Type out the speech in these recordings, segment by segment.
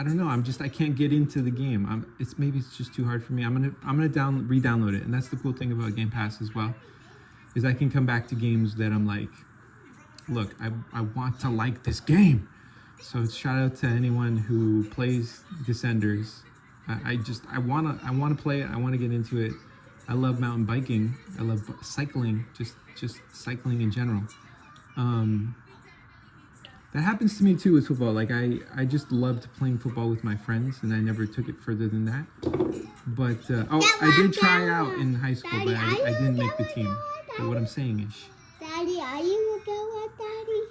I don't know. I can't get into the game. Maybe it's just too hard for me. I'm gonna re-download it, and that's the cool thing about Game Pass as well, is I can come back to games that I'm like, look, I want to like this game. So shout out to anyone who plays Descenders. I wanna play it. I want to get into it. I love mountain biking. I love cycling. Just cycling in general. That happens to me too with football. Like I just loved playing football with my friends, and I never took it further than that. But I did try out in high school, but I didn't make the team. But what I'm saying is, Daddy, are you going, Daddy?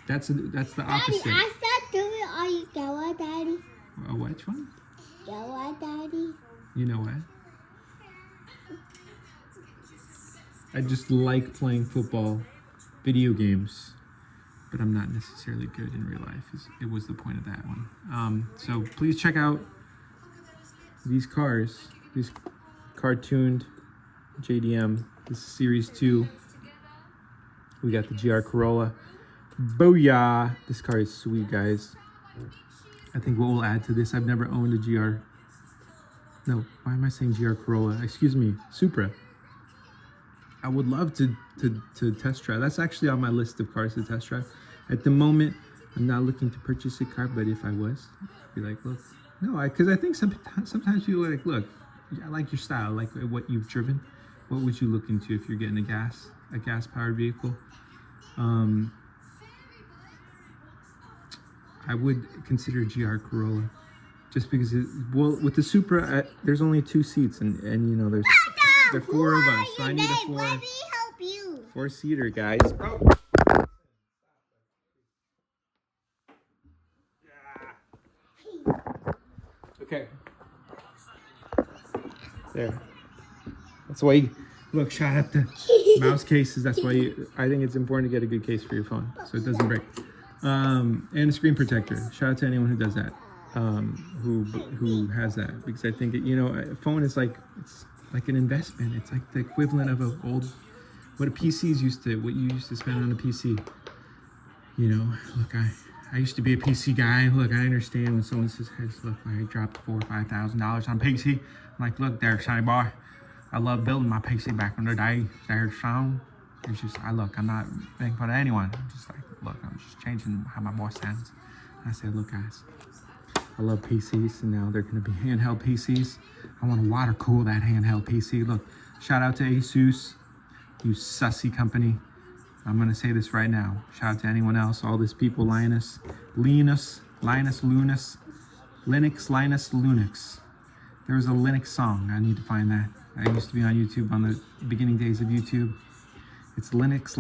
That's the opposite. Daddy, I said do it. Are you going, Daddy? Which one? Go, Daddy. You know what? I just like playing football, video games, but I'm not necessarily good in real life. It was the point of that one. So please check out these cars, these cartooned JDM. This is Series 2. We got the GR Corolla. Booyah! This car is sweet, guys. I think what we'll add to this, I've never owned a GR. No, why am I saying GR Corolla? Excuse me, Supra. I would love to test drive. That's actually on my list of cars to test drive. At the moment, I'm not looking to purchase a car, but if I was, I'd be like, look, no, because I think sometimes people are like, look, I like your style, I like what you've driven. What would you look into if you're getting a gas-powered vehicle? I would consider GR Corolla, just because with the Supra, there's only 2 seats, and you know there are 4 of us, so I need a 4-seater, guys. Oh. Okay. There. That's why look, shout out to mouse cases. That's why I think it's important to get a good case for your phone so it doesn't break. And a screen protector. Shout out to anyone who does that, who has that, because I think a phone is it's like an investment. It's like the equivalent of what you used to spend on a PC. Look, I used to be a PC guy. Look, I understand when someone says, hey, look, I dropped $4,000 or $5,000 on PC. I'm like, look there, shiny boy. I love building my PC back in the day. There's some. It's just, I'm not making fun of anyone. I'm just like, look, I'm just changing how my voice sounds. And I said, look, guys, I love PCs, and now they're going to be handheld PCs. I want to water cool that handheld PC. Look, shout out to Asus, you sussy company. I'm going to say this right now. Shout out to anyone else, all these people, Linus, Linus, Linux. There was a Linux song. I need to find that. I used to be on YouTube on the beginning days of YouTube. It's Linux.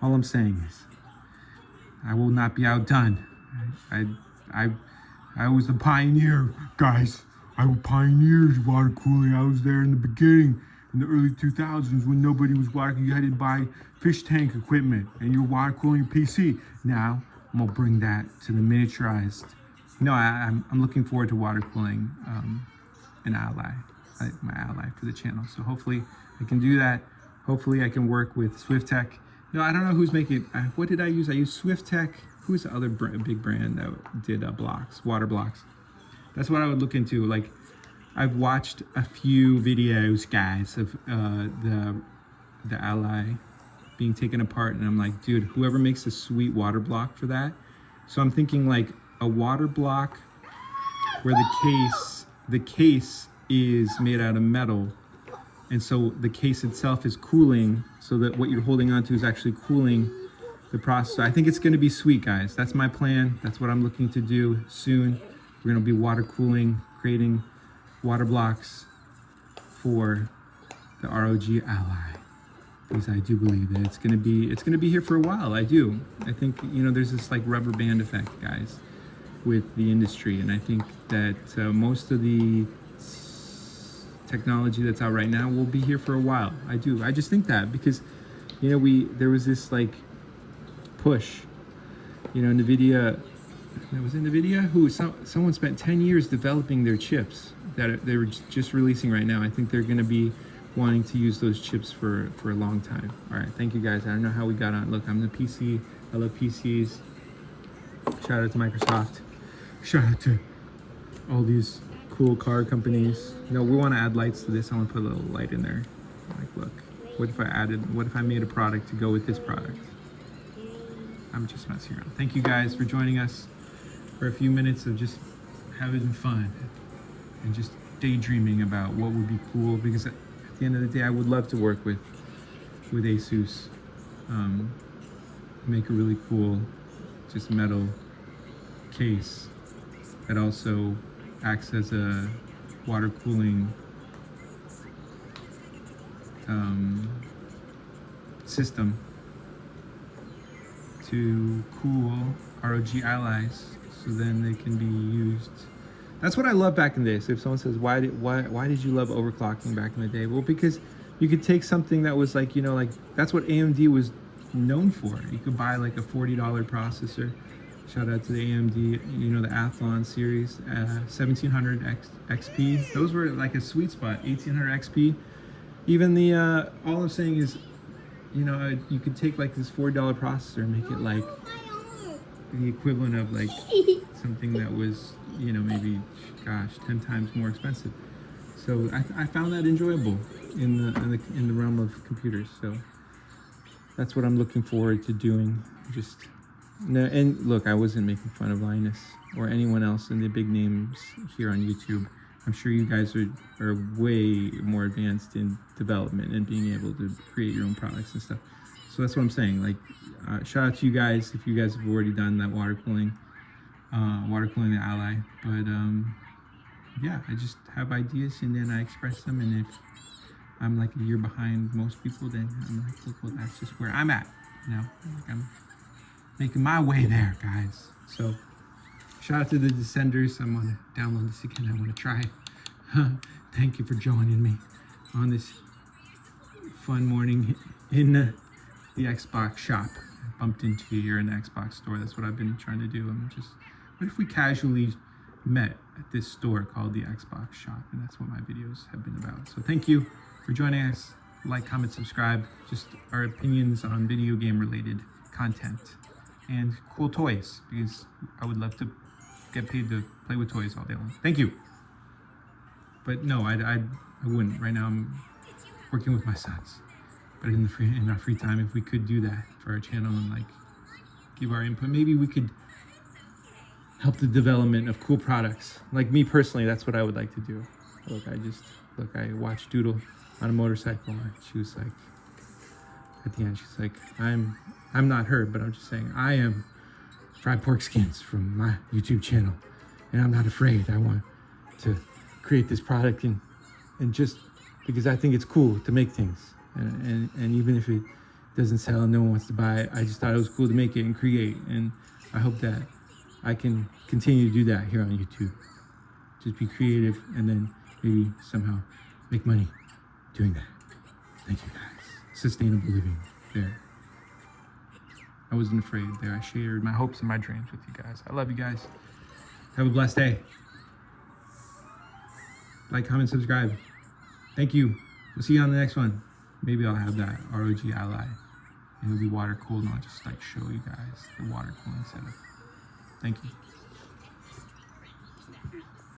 All I'm saying is, I will not be outdone. I was the pioneer, guys. I pioneered water cooling. I was there in the beginning, in the early 2000s, when nobody was water cooling. You had to buy fish tank equipment, and you're water cooling your PC. Now I'm gonna bring that to the miniaturized. I'm looking forward to water cooling an Ally, my Ally for the channel. So hopefully I can do that. Hopefully I can work with Swiftech. I don't know who's making it. What did I use? I used Swiftech. Who's the other big brand that did water blocks? That's what I would look into. Like, I've watched a few videos, guys, of the Ally being taken apart, and I'm like, dude, whoever makes a sweet water block for that. So I'm thinking like a water block where the case is made out of metal, and so the case itself is cooling, so that what you're holding onto is actually cooling the process. I think it's going to be sweet, guys. That's my plan. That's what I'm looking to do soon. We're going to be water cooling, creating water blocks for the ROG Ally, because I do believe that it's going to be here for a while. I think there's this like rubber band effect, guys, with the industry, and I think that most of the technology that's out right now will be here for a while. I just think that, because there was this like push, NVIDIA, someone spent 10 years developing their chips that they were just releasing right now. I think they're going to be wanting to use those chips for a long time. All right, thank you guys. I don't know how we got on. Look, I'm the PC. I love PCs. Shout out to Microsoft. Shout out to all these cool car companies. No, we want to add lights to this. I want to put a little light in there. Like, look, what if I made a product to go with this product? I'm just messing around. Thank you guys for joining us for a few minutes of just having fun and just daydreaming about what would be cool, because at the end of the day, I would love to work with ASUS, make a really cool just metal case that also acts as a water cooling system to cool ROG Allies, so then they can be used. That's what I love back in the day. So if someone says, why did you love overclocking back in the day? Well, because you could take something that was like, like that's what AMD was known for. You could buy like a $40 processor. Shout out to the AMD, the Athlon series, 1700 XP. Those were like a sweet spot. 1800 XP. Even the all I'm saying is, you could take like this $40 processor and make it like the equivalent of like something that was, maybe, gosh, 10 times more expensive. So I found that enjoyable in the realm of computers. So that's what I'm looking forward to doing. And look, I wasn't making fun of Linus or anyone else in the big names here on YouTube. I'm sure you guys are way more advanced in development and being able to create your own products and stuff. So that's what I'm saying. Like, shout out to you guys if you guys have already done that water cooling the Ally. But yeah, I just have ideas and then I express them. And if I'm like a year behind most people, then I'm like, look, well, that's just where I'm at. Like I'm making my way there, guys. So shout out to the Descenders. I'm gonna download this again. I want to try. Thank you for joining me on this fun morning in the Xbox shop. I bumped into you here in the Xbox store. That's what I've been trying to do. What if we casually met at this store called the Xbox shop? And that's what my videos have been about. So thank you for joining us. Like, comment, subscribe. Just our opinions on video game related content and cool toys, because I would love to get paid to play with toys all day long. Thank you. But no, I wouldn't. Right now I'm working with my sons. But in our free time, if we could do that for our channel and like give our input, maybe we could help the development of cool products. Like me personally, that's what I would like to do. I watched Doodle on a motorcycle and she was like, at the end, she's like, I'm not her, but I'm just saying, I am Fried Pork Skins from my YouTube channel, and I'm not afraid. I want to create this product and just because I think it's cool to make things, and even if it doesn't sell and no one wants to buy it, I just thought it was cool to make it and create, and I hope that I can continue to do that here on YouTube. Just be creative and then maybe somehow make money doing that. Thank you guys. Sustainable living there. I wasn't afraid there. I shared my hopes and my dreams with you guys. I love you guys. Have a blessed day. Like, comment, subscribe. Thank you. We'll see you on the next one. Maybe I'll have that ROG Ally. And it'll be water cooled and I'll just like show you guys the water cooling setup. Thank you.